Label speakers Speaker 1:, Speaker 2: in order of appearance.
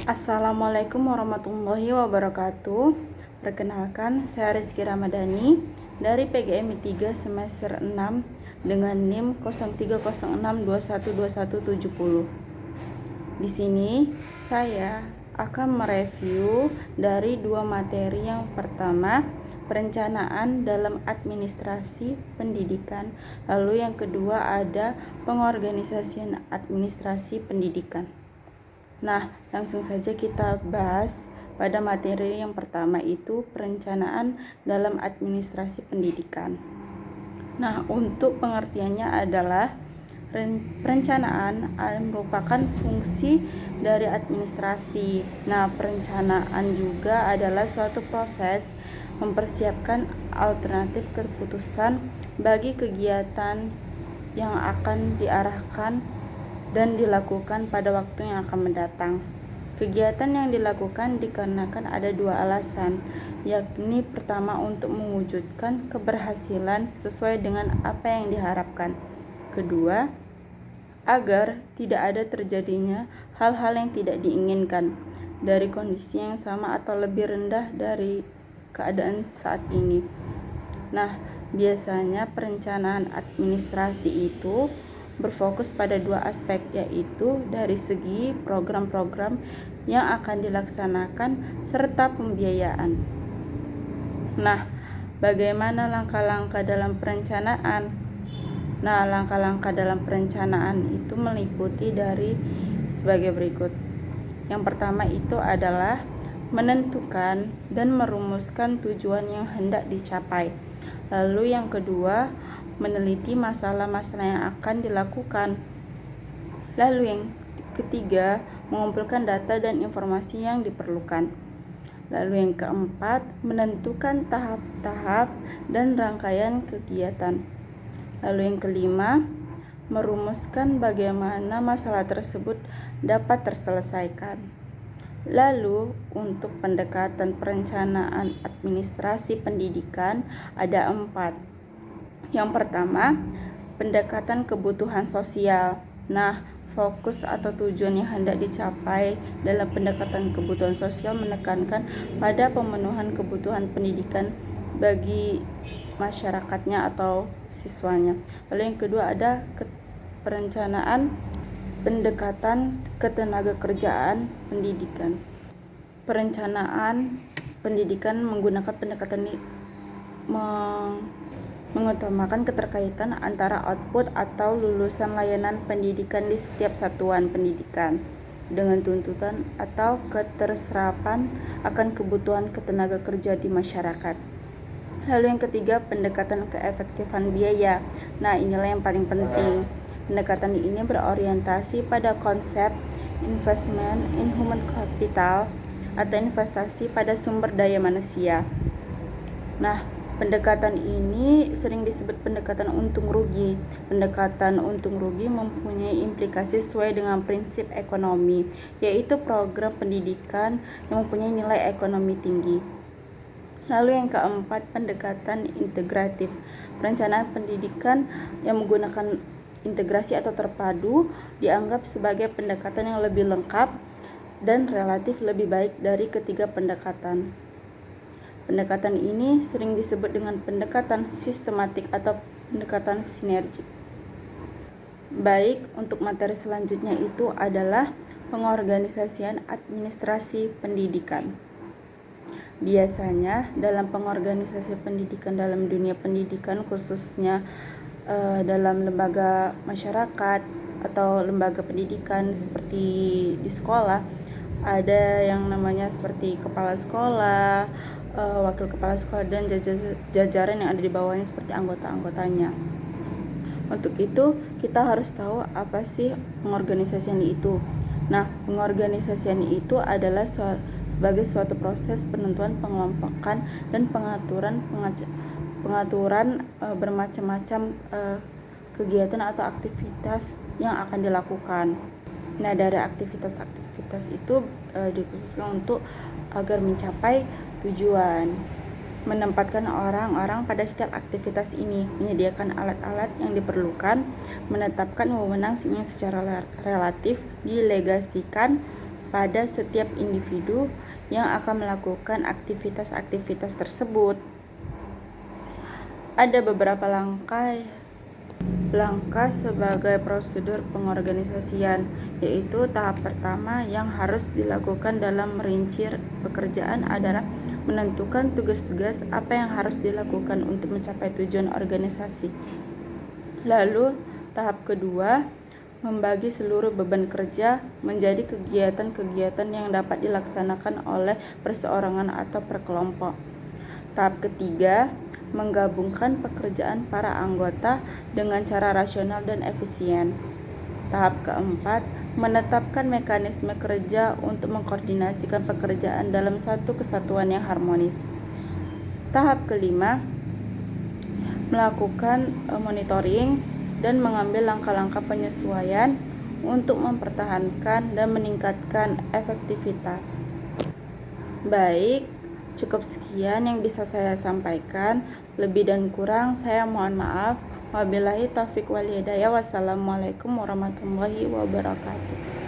Speaker 1: Assalamualaikum warahmatullahi wabarakatuh. Perkenalkan, saya Rizky Ramadhani dari PGMI 3 semester 6 dengan NIM 0306212170. Di sini saya akan mereview dari dua materi. Yang pertama, perencanaan dalam administrasi pendidikan. Lalu yang kedua ada pengorganisasian administrasi pendidikan. Nah, langsung saja kita bahas pada materi yang pertama, itu perencanaan dalam administrasi pendidikan. Nah, untuk pengertiannya adalah perencanaan merupakan fungsi dari administrasi. Nah, perencanaan juga adalah suatu proses mempersiapkan alternatif keputusan bagi kegiatan yang akan diarahkan dan dilakukan pada waktu yang akan mendatang. Kegiatan yang dilakukan dikarenakan ada dua alasan, yakni pertama untuk mewujudkan keberhasilan sesuai dengan apa yang diharapkan. Kedua, agar tidak ada terjadinya hal-hal yang tidak diinginkan dari kondisi yang sama atau lebih rendah dari keadaan saat ini. Nah, biasanya perencanaan administrasi itu berfokus pada dua aspek, yaitu dari segi program-program yang akan dilaksanakan serta pembiayaan. Nah, bagaimana langkah-langkah dalam perencanaan? Nah, langkah-langkah dalam perencanaan itu meliputi dari sebagai berikut. Yang pertama itu adalah menentukan dan merumuskan tujuan yang hendak dicapai. Lalu yang kedua, meneliti masalah-masalah yang akan dilakukan. Lalu yang ketiga, mengumpulkan data dan informasi yang diperlukan. Lalu yang keempat, menentukan tahap-tahap dan rangkaian kegiatan. Lalu yang kelima, merumuskan bagaimana masalah tersebut dapat terselesaikan. Lalu untuk pendekatan perencanaan administrasi pendidikan ada 4. Yang pertama, pendekatan kebutuhan sosial. Nah, fokus atau tujuan yang hendak dicapai dalam pendekatan kebutuhan sosial menekankan pada pemenuhan kebutuhan pendidikan bagi masyarakatnya atau siswanya. Lalu yang kedua ada perencanaan pendekatan ketenagakerjaan pendidikan. Perencanaan pendidikan menggunakan pendekatan mengutamakan keterkaitan antara output atau lulusan layanan pendidikan di setiap satuan pendidikan dengan tuntutan atau keterserapan akan kebutuhan ketenaga kerja di masyarakat. Lalu yang ketiga, pendekatan keefektifan biaya. Nah, inilah yang paling penting. Pendekatan ini berorientasi pada konsep investment in human capital atau investasi pada sumber daya manusia. Nah, pendekatan ini sering disebut pendekatan untung rugi. Pendekatan untung rugi mempunyai implikasi sesuai dengan prinsip ekonomi, yaitu program pendidikan yang mempunyai nilai ekonomi tinggi. Lalu yang keempat, pendekatan integratif. Perencanaan pendidikan yang menggunakan integrasi atau terpadu dianggap sebagai pendekatan yang lebih lengkap dan relatif lebih baik dari ketiga pendekatan. Pendekatan ini sering disebut dengan pendekatan sistematik atau pendekatan sinergi. Baik, untuk materi selanjutnya itu adalah pengorganisasian administrasi pendidikan. Biasanya dalam pengorganisasi pendidikan dalam dunia pendidikan, khususnya dalam lembaga masyarakat atau lembaga pendidikan seperti di sekolah, ada yang namanya seperti kepala sekolah, wakil kepala sekolah, dan jajaran yang ada di bawahnya seperti anggota-anggotanya. Untuk itu kita harus tahu apa sih pengorganisasian itu. Nah, pengorganisasian itu adalah sebagai suatu proses penentuan, pengelompokan, dan pengaturan bermacam-macam kegiatan atau aktivitas yang akan dilakukan. Nah, dari aktivitas itu dikhususkan untuk agar mencapai tujuan. Menempatkan orang-orang pada setiap aktivitas ini, menyediakan alat-alat yang diperlukan, menetapkan wewenang yang secara relatif didelegasikan pada setiap individu yang akan melakukan aktivitas-aktivitas tersebut. Ada beberapa langkah sebagai prosedur pengorganisasian, yaitu tahap pertama yang harus dilakukan dalam merinci pekerjaan adalah menentukan tugas-tugas apa yang harus dilakukan untuk mencapai tujuan organisasi. Lalu, tahap kedua, membagi seluruh beban kerja menjadi kegiatan-kegiatan yang dapat dilaksanakan oleh perseorangan atau per kelompok. Tahap ketiga, menggabungkan pekerjaan para anggota dengan cara rasional dan efisien. Tahap keempat, menetapkan mekanisme kerja untuk mengkoordinasikan pekerjaan dalam satu kesatuan yang harmonis. Tahap kelima, melakukan monitoring dan mengambil langkah-langkah penyesuaian untuk mempertahankan dan meningkatkan efektivitas. Baik, cukup sekian yang bisa saya sampaikan. Lebih dan kurang saya mohon maaf. Wabillahi taufiq wal hidayah. Wassalamualaikum warahmatullahi wabarakatuh.